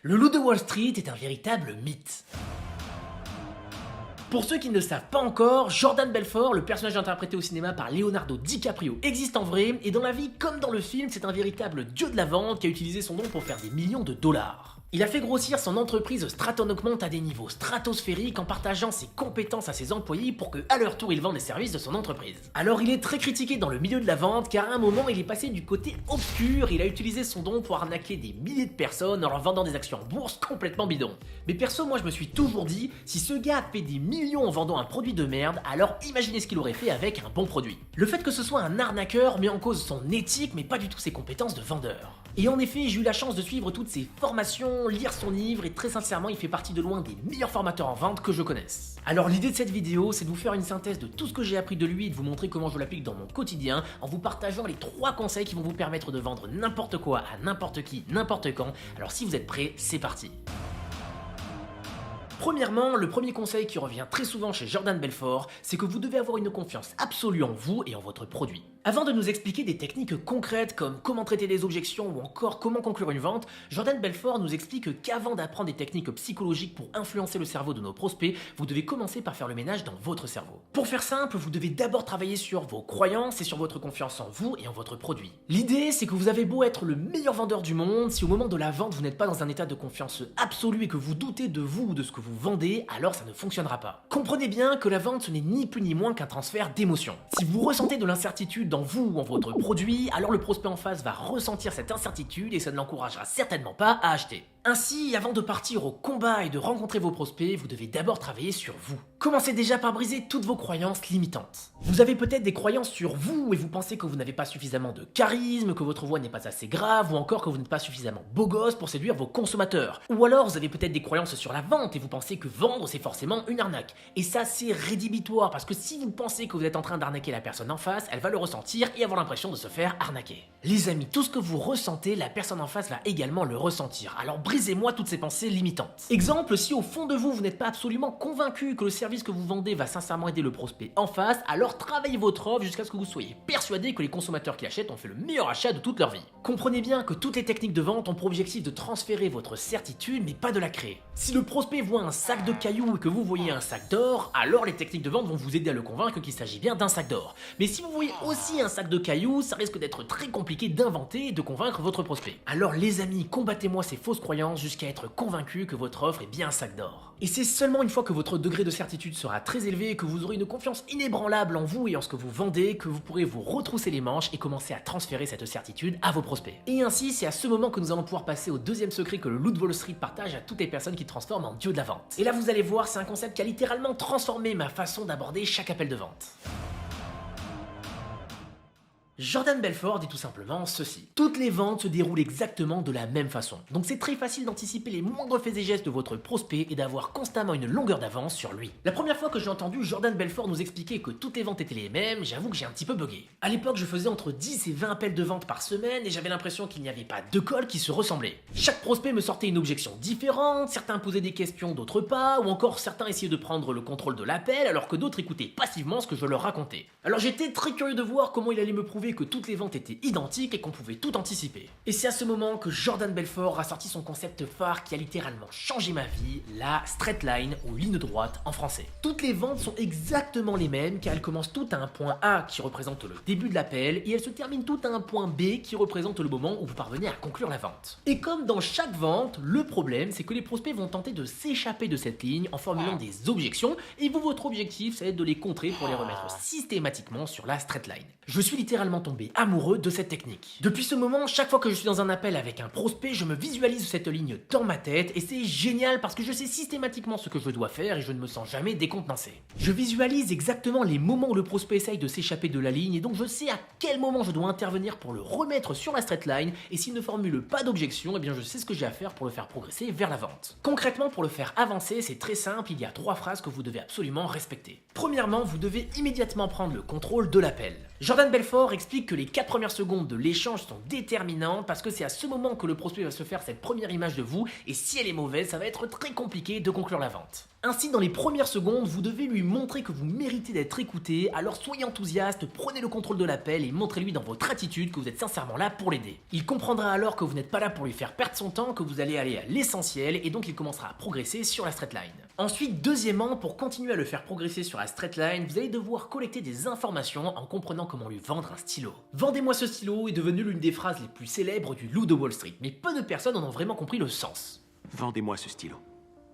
Le loup de Wall Street est un véritable mythe. Pour ceux qui ne le savent pas encore, Jordan Belfort, le personnage interprété au cinéma par Leonardo DiCaprio, existe en vrai, et dans la vie comme dans le film, c'est un véritable dieu de la vente qui a utilisé son nom pour faire des millions de dollars. Il a fait grossir son entreprise Stratton Oakmont à des niveaux stratosphériques en partageant ses compétences à ses employés pour que, à leur tour, ils vendent les services de son entreprise. Alors il est très critiqué dans le milieu de la vente car à un moment il est passé du côté obscur, il a utilisé son don pour arnaquer des milliers de personnes en leur vendant des actions en bourse complètement bidons. Mais perso, moi je me suis toujours dit, si ce gars a fait des millions en vendant un produit de merde, alors imaginez ce qu'il aurait fait avec un bon produit. Le fait que ce soit un arnaqueur met en cause son éthique mais pas du tout ses compétences de vendeur. Et en effet, j'ai eu la chance de suivre toutes ses formations, lire son livre et très sincèrement, il fait partie de loin des meilleurs formateurs en vente que je connaisse. Alors l'idée de cette vidéo, c'est de vous faire une synthèse de tout ce que j'ai appris de lui et de vous montrer comment je l'applique dans mon quotidien en vous partageant les 3 conseils qui vont vous permettre de vendre n'importe quoi à n'importe qui, n'importe quand. Alors si vous êtes prêts, c'est parti. Premièrement, le premier conseil qui revient très souvent chez Jordan Belfort, c'est que vous devez avoir une confiance absolue en vous et en votre produit. Avant de nous expliquer des techniques concrètes comme comment traiter les objections ou encore comment conclure une vente, Jordan Belfort nous explique qu'avant d'apprendre des techniques psychologiques pour influencer le cerveau de nos prospects, vous devez commencer par faire le ménage dans votre cerveau. Pour faire simple, vous devez d'abord travailler sur vos croyances et sur votre confiance en vous et en votre produit. L'idée, c'est que vous avez beau être le meilleur vendeur du monde, si au moment de la vente vous n'êtes pas dans un état de confiance absolue et que vous doutez de vous ou de ce que vous vendez, alors ça ne fonctionnera pas. Comprenez bien que la vente ce n'est ni plus ni moins qu'un transfert d'émotions. Si vous ressentez de l'incertitude dans vous ou en votre produit, alors le prospect en face va ressentir cette incertitude et ça ne l'encouragera certainement pas à acheter. Ainsi, avant de partir au combat et de rencontrer vos prospects, vous devez d'abord travailler sur vous. Commencez déjà par briser toutes vos croyances limitantes. Vous avez peut-être des croyances sur vous et vous pensez que vous n'avez pas suffisamment de charisme, que votre voix n'est pas assez grave ou encore que vous n'êtes pas suffisamment beau gosse pour séduire vos consommateurs. Ou alors vous avez peut-être des croyances sur la vente et vous pensez que vendre c'est forcément une arnaque. Et ça c'est rédhibitoire parce que si vous pensez que vous êtes en train d'arnaquer la personne en face, elle va le ressentir et avoir l'impression de se faire arnaquer. Les amis, tout ce que vous ressentez, la personne en face va également le ressentir. Alors brisez-moi toutes ces pensées limitantes. Exemple, si au fond de vous, vous n'êtes pas absolument convaincu que le service que vous vendez va sincèrement aider le prospect en face, alors travaillez votre offre jusqu'à ce que vous soyez persuadé que les consommateurs qui achètent ont fait le meilleur achat de toute leur vie. Comprenez bien que toutes les techniques de vente ont pour objectif de transférer votre certitude mais pas de la créer. Si le prospect voit un sac de cailloux et que vous voyez un sac d'or, alors les techniques de vente vont vous aider à le convaincre qu'il s'agit bien d'un sac d'or. Mais si vous voyez aussi un sac de cailloux, ça risque d'être très compliqué d'inventer et de convaincre votre prospect. Alors les amis, combattez-moi ces fausses croyances jusqu'à être convaincu que votre offre est bien un sac d'or. Et c'est seulement une fois que votre degré de certitude sera très élevé et que vous aurez une confiance inébranlable en vous et en ce que vous vendez que vous pourrez vous retrousser les manches et commencer à transférer cette certitude à vos prospects. Et ainsi, c'est à ce moment que nous allons pouvoir passer au deuxième secret que le loup de Wall Street partage à toutes les personnes qui transforment en dieu de la vente. Et là vous allez voir, c'est un concept qui a littéralement transformé ma façon d'aborder chaque appel de vente. Jordan Belfort dit tout simplement ceci. Toutes les ventes se déroulent exactement de la même façon. Donc c'est très facile d'anticiper les moindres faits et gestes de votre prospect et d'avoir constamment une longueur d'avance sur lui. La première fois que j'ai entendu Jordan Belfort nous expliquer que toutes les ventes étaient les mêmes, j'avoue que j'ai un petit peu bugué. À l'époque, je faisais entre 10 et 20 appels de vente par semaine et j'avais l'impression qu'il n'y avait pas deux calls qui se ressemblaient. Chaque prospect me sortait une objection différente, certains posaient des questions, d'autres pas, ou encore certains essayaient de prendre le contrôle de l'appel alors que d'autres écoutaient passivement ce que je leur racontais. Alors j'étais très curieux de voir comment il allait me prouver que toutes les ventes étaient identiques et qu'on pouvait tout anticiper. Et c'est à ce moment que Jordan Belfort a sorti son concept phare qui a littéralement changé ma vie, la straight line ou ligne droite en français. Toutes les ventes sont exactement les mêmes car elles commencent toutes à un point A qui représente le début de l'appel et elles se terminent toutes à un point B qui représente le moment où vous parvenez à conclure la vente. Et comme dans chaque vente, le problème c'est que les prospects vont tenter de s'échapper de cette ligne en formulant des objections et vous, votre objectif, ça va être de les contrer pour les remettre systématiquement sur la straight line. Je suis littéralement tombé amoureux de cette technique. Depuis ce moment, chaque fois que je suis dans un appel avec un prospect, je me visualise cette ligne dans ma tête et c'est génial parce que je sais systématiquement ce que je dois faire et je ne me sens jamais décontenancé. Je visualise exactement les moments où le prospect essaye de s'échapper de la ligne et donc je sais à quel moment je dois intervenir pour le remettre sur la straight line et s'il ne formule pas d'objection, eh bien je sais ce que j'ai à faire pour le faire progresser vers la vente. Concrètement, pour le faire avancer, c'est très simple, il y a 3 phrases que vous devez absolument respecter. Premièrement, vous devez immédiatement prendre le contrôle de l'appel. Jordan Belfort explique que les 4 premières secondes de l'échange sont déterminantes parce que c'est à ce moment que le prospect va se faire cette première image de vous et si elle est mauvaise, ça va être très compliqué de conclure la vente. Ainsi, dans les premières secondes, vous devez lui montrer que vous méritez d'être écouté, alors soyez enthousiaste, prenez le contrôle de l'appel et montrez-lui dans votre attitude que vous êtes sincèrement là pour l'aider. Il comprendra alors que vous n'êtes pas là pour lui faire perdre son temps, que vous allez aller à l'essentiel et donc il commencera à progresser sur la straight line. Ensuite, deuxièmement, pour continuer à le faire progresser sur la straight line, vous allez devoir collecter des informations en comprenant comment lui vendre un stylo. Vendez-moi ce stylo est devenu l'une des phrases les plus célèbres du loup de Wall Street, mais peu de personnes en ont vraiment compris le sens. Vendez-moi ce stylo.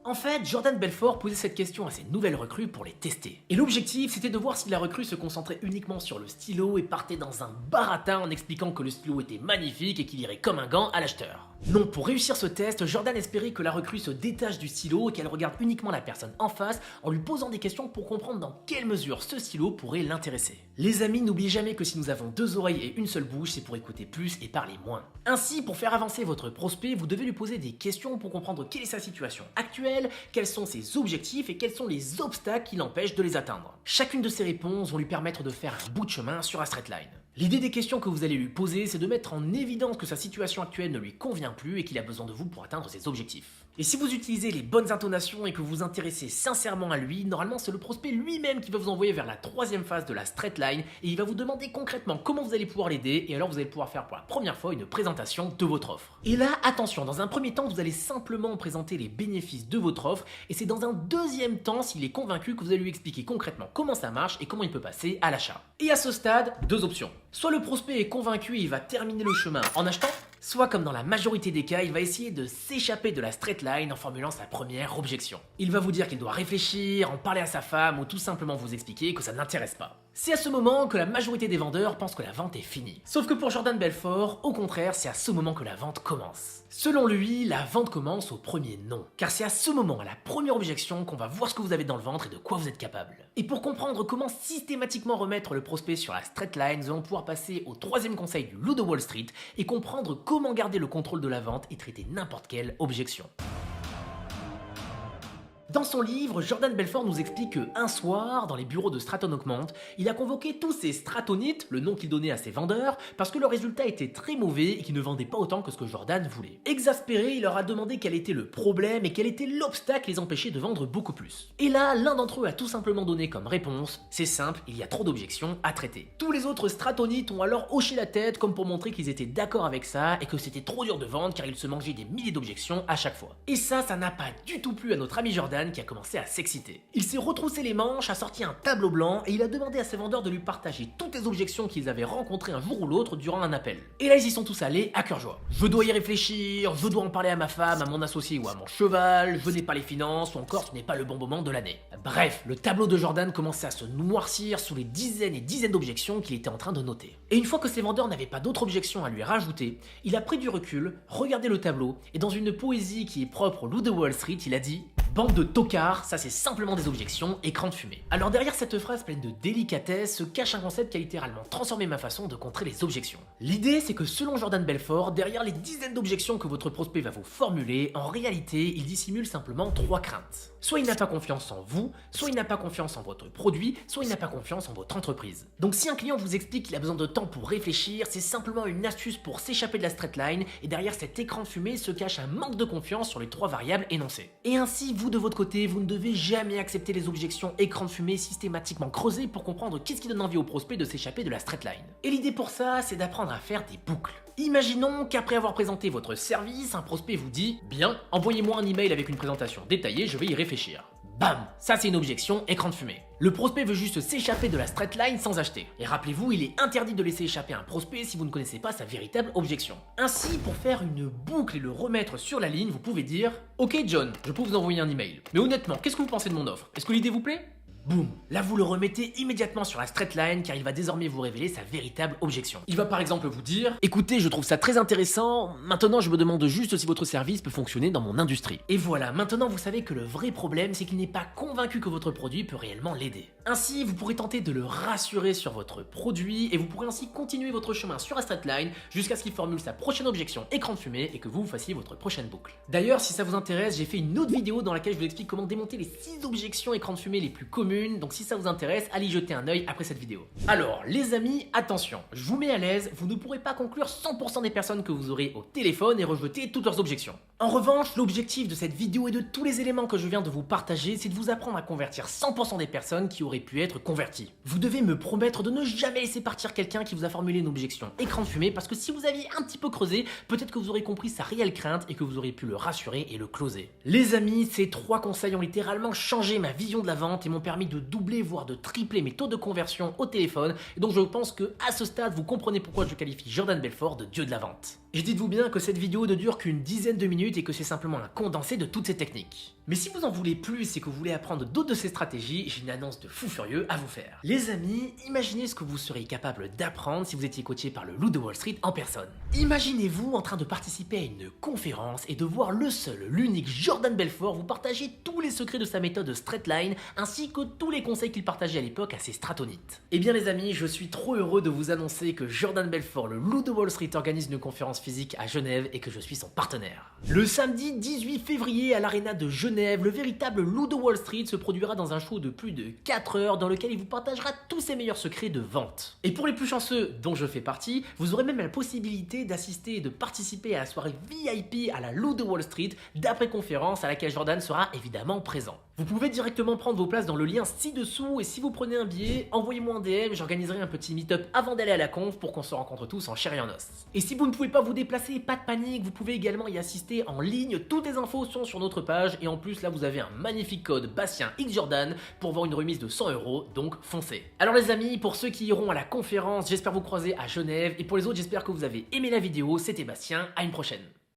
En fait, Jordan Belfort posait cette question à ses nouvelles recrues pour les tester. Et l'objectif, c'était de voir si la recrue se concentrait uniquement sur le stylo et partait dans un baratin en expliquant que le stylo était magnifique et qu'il irait comme un gant à l'acheteur. Non, pour réussir ce test, Jordan espérait que la recrue se détache du stylo et qu'elle regarde uniquement la personne en face en lui posant des questions pour comprendre dans quelle mesure ce stylo pourrait l'intéresser. Les amis, n'oubliez jamais que si nous avons 2 oreilles et une seule bouche, c'est pour écouter plus et parler moins. Ainsi, pour faire avancer votre prospect, vous devez lui poser des questions pour comprendre quelle est sa situation actuelle, quels sont ses objectifs et quels sont les obstacles qui l'empêchent de les atteindre. Chacune de ces réponses vont lui permettre de faire un bout de chemin sur la straight line. L'idée des questions que vous allez lui poser, c'est de mettre en évidence que sa situation actuelle ne lui convient plus et qu'il a besoin de vous pour atteindre ses objectifs. Et si vous utilisez les bonnes intonations et que vous vous intéressez sincèrement à lui, normalement c'est le prospect lui-même qui va vous envoyer vers la 3e phase de la straight line et il va vous demander concrètement comment vous allez pouvoir l'aider et alors vous allez pouvoir faire pour la première fois une présentation de votre offre. Et là, attention, dans un premier temps, vous allez simplement présenter les bénéfices de votre offre et c'est dans un deuxième temps, s'il est convaincu, que vous allez lui expliquer concrètement comment ça marche et comment il peut passer à l'achat. Et à ce stade, 2 options. Soit le prospect est convaincu et il va terminer le chemin en achetant, soit comme dans la majorité des cas, il va essayer de s'échapper de la straight line en formulant sa première objection. Il va vous dire qu'il doit réfléchir, en parler à sa femme ou tout simplement vous expliquer que ça n'intéresse pas. C'est à ce moment que la majorité des vendeurs pensent que la vente est finie. Sauf que pour Jordan Belfort, au contraire, c'est à ce moment que la vente commence. Selon lui, la vente commence au premier non. Car c'est à ce moment, à la première objection, qu'on va voir ce que vous avez dans le ventre et de quoi vous êtes capable. Et pour comprendre comment systématiquement remettre le prospect sur la straight line, nous allons pouvoir passer au 3e conseil du loup de Wall Street et comprendre comment garder le contrôle de la vente et traiter n'importe quelle objection. Dans son livre, Jordan Belfort nous explique qu'un soir, dans les bureaux de Stratton Oakmont, il a convoqué tous ses stratonites, le nom qu'il donnait à ses vendeurs, parce que leurs résultats étaient très mauvais et qu'ils ne vendaient pas autant que ce que Jordan voulait. Exaspéré, il leur a demandé quel était le problème et quel était l'obstacle qui les empêchait de vendre beaucoup plus. Et là, l'un d'entre eux a tout simplement donné comme réponse « C'est simple, il y a trop d'objections à traiter ». Tous les autres stratonites ont alors hoché la tête comme pour montrer qu'ils étaient d'accord avec ça et que c'était trop dur de vendre car ils se mangeaient des milliers d'objections à chaque fois. Et ça n'a pas du tout plu à notre ami Jordan qui a commencé à s'exciter. Il s'est retroussé les manches, a sorti un tableau blanc et il a demandé à ses vendeurs de lui partager toutes les objections qu'ils avaient rencontrées un jour ou l'autre durant un appel. Et là ils y sont tous allés à cœur joie. Je dois y réfléchir, je dois en parler à ma femme, à mon associé ou à mon cheval, je n'ai pas les finances ou encore ce n'est pas le bon moment de l'année. Bref, le tableau de Jordan commençait à se noircir sous les dizaines et dizaines d'objections qu'il était en train de noter. Et une fois que ses vendeurs n'avaient pas d'autres objections à lui rajouter, il a pris du recul, regardé le tableau et dans une poésie qui est propre au loup de Wall Street, il a dit « Bande de tocards, ça c'est simplement des objections, écran de fumée. » Alors derrière cette phrase pleine de délicatesse se cache un concept qui a littéralement transformé ma façon de contrer les objections. L'idée c'est que selon Jordan Belfort, derrière les dizaines d'objections que votre prospect va vous formuler, en réalité il dissimule simplement 3 craintes. Soit il n'a pas confiance en vous, soit il n'a pas confiance en votre produit, soit il n'a pas confiance en votre entreprise. Donc si un client vous explique qu'il a besoin de temps pour réfléchir, c'est simplement une astuce pour s'échapper de la straight line et derrière cet écran de fumée se cache un manque de confiance sur les 3 variables énoncées. Et ainsi, vous de votre côté, vous ne devez jamais accepter les objections écran de fumée systématiquement creusées pour comprendre qu'est-ce qui donne envie au prospect de s'échapper de la straight line. Et l'idée pour ça, c'est d'apprendre à faire des boucles. Imaginons qu'après avoir présenté votre service, un prospect vous dit « Bien, envoyez-moi un email avec une présentation détaillée, je vais y réfléchir. » Bam! Ça c'est une objection, écran de fumée. Le prospect veut juste s'échapper de la straight line sans acheter. Et rappelez-vous, il est interdit de laisser échapper un prospect si vous ne connaissez pas sa véritable objection. Ainsi, pour faire une boucle et le remettre sur la ligne, vous pouvez dire « Ok John, je peux vous envoyer un email. Mais honnêtement, qu'est-ce que vous pensez de mon offre? Est-ce que l'idée vous plaît ?» Boum! Là vous le remettez immédiatement sur la straight line car il va désormais vous révéler sa véritable objection. Il va par exemple vous dire « Écoutez, je trouve ça très intéressant, maintenant je me demande juste si votre service peut fonctionner dans mon industrie. » Et voilà, maintenant vous savez que le vrai problème c'est qu'il n'est pas convaincu que votre produit peut réellement l'aider. Ainsi, vous pourrez tenter de le rassurer sur votre produit et vous pourrez ainsi continuer votre chemin sur la straight line jusqu'à ce qu'il formule sa prochaine objection écran de fumée et que vous fassiez votre prochaine boucle. D'ailleurs, si ça vous intéresse, j'ai fait une autre vidéo dans laquelle je vous explique comment démonter les 6 objections écran de fumée les plus communes une, donc si ça vous intéresse, allez y jeter un œil après cette vidéo. Alors, les amis, attention, je vous mets à l'aise, vous ne pourrez pas conclure 100% des personnes que vous aurez au téléphone et rejeter toutes leurs objections. En revanche, l'objectif de cette vidéo et de tous les éléments que je viens de vous partager, c'est de vous apprendre à convertir 100% des personnes qui auraient pu être converties. Vous devez me promettre de ne jamais laisser partir quelqu'un qui vous a formulé une objection écran de fumée, parce que si vous aviez un petit peu creusé, peut-être que vous aurez compris sa réelle crainte et que vous aurez pu le rassurer et le closer. Les amis, ces 3 conseils ont littéralement changé ma vision de la vente et m'ont permis de doubler voire de tripler mes taux de conversion au téléphone, et donc je pense que à ce stade vous comprenez pourquoi je qualifie Jordan Belfort de dieu de la vente. Et dites-vous bien que cette vidéo ne dure qu'une dizaine de minutes et que c'est simplement un condensé de toutes ces techniques. Mais si vous en voulez plus et que vous voulez apprendre d'autres de ces stratégies, j'ai une annonce de fou furieux à vous faire. Les amis, imaginez ce que vous seriez capable d'apprendre si vous étiez coaché par le loup de Wall Street en personne. Imaginez-vous en train de participer à une conférence et de voir le seul, l'unique Jordan Belfort vous partager tous les secrets de sa méthode Straightline ainsi que tous les conseils qu'il partageait à l'époque à ses stratonites. Eh bien les amis, je suis trop heureux de vous annoncer que Jordan Belfort, le loup de Wall Street, organise une conférence physique à Genève et que je suis son partenaire. Le samedi 18 février à l'Arena de Genève, le véritable loup de Wall Street se produira dans un show de plus de 4 heures dans lequel il vous partagera tous ses meilleurs secrets de vente. Et pour les plus chanceux, dont je fais partie, vous aurez même la possibilité d'assister et de participer à la soirée VIP à la loup de Wall Street d'après-conférence à laquelle Jordan sera évidemment présent. Vous pouvez directement prendre vos places dans le lien ci-dessous et si vous prenez un billet, envoyez-moi un DM, j'organiserai un petit meet-up avant d'aller à la conf pour qu'on se rencontre tous en chair et en os. Et si vous ne pouvez pas vous déplacer, pas de panique, vous pouvez également y assister en ligne, toutes les infos sont sur notre page et en plus là vous avez un magnifique code BastienXJordan pour avoir une remise de 100 €, donc foncez. Alors les amis, pour ceux qui iront à la conférence, j'espère vous croiser à Genève et pour les autres j'espère que vous avez aimé la vidéo, c'était Bastien, à une prochaine.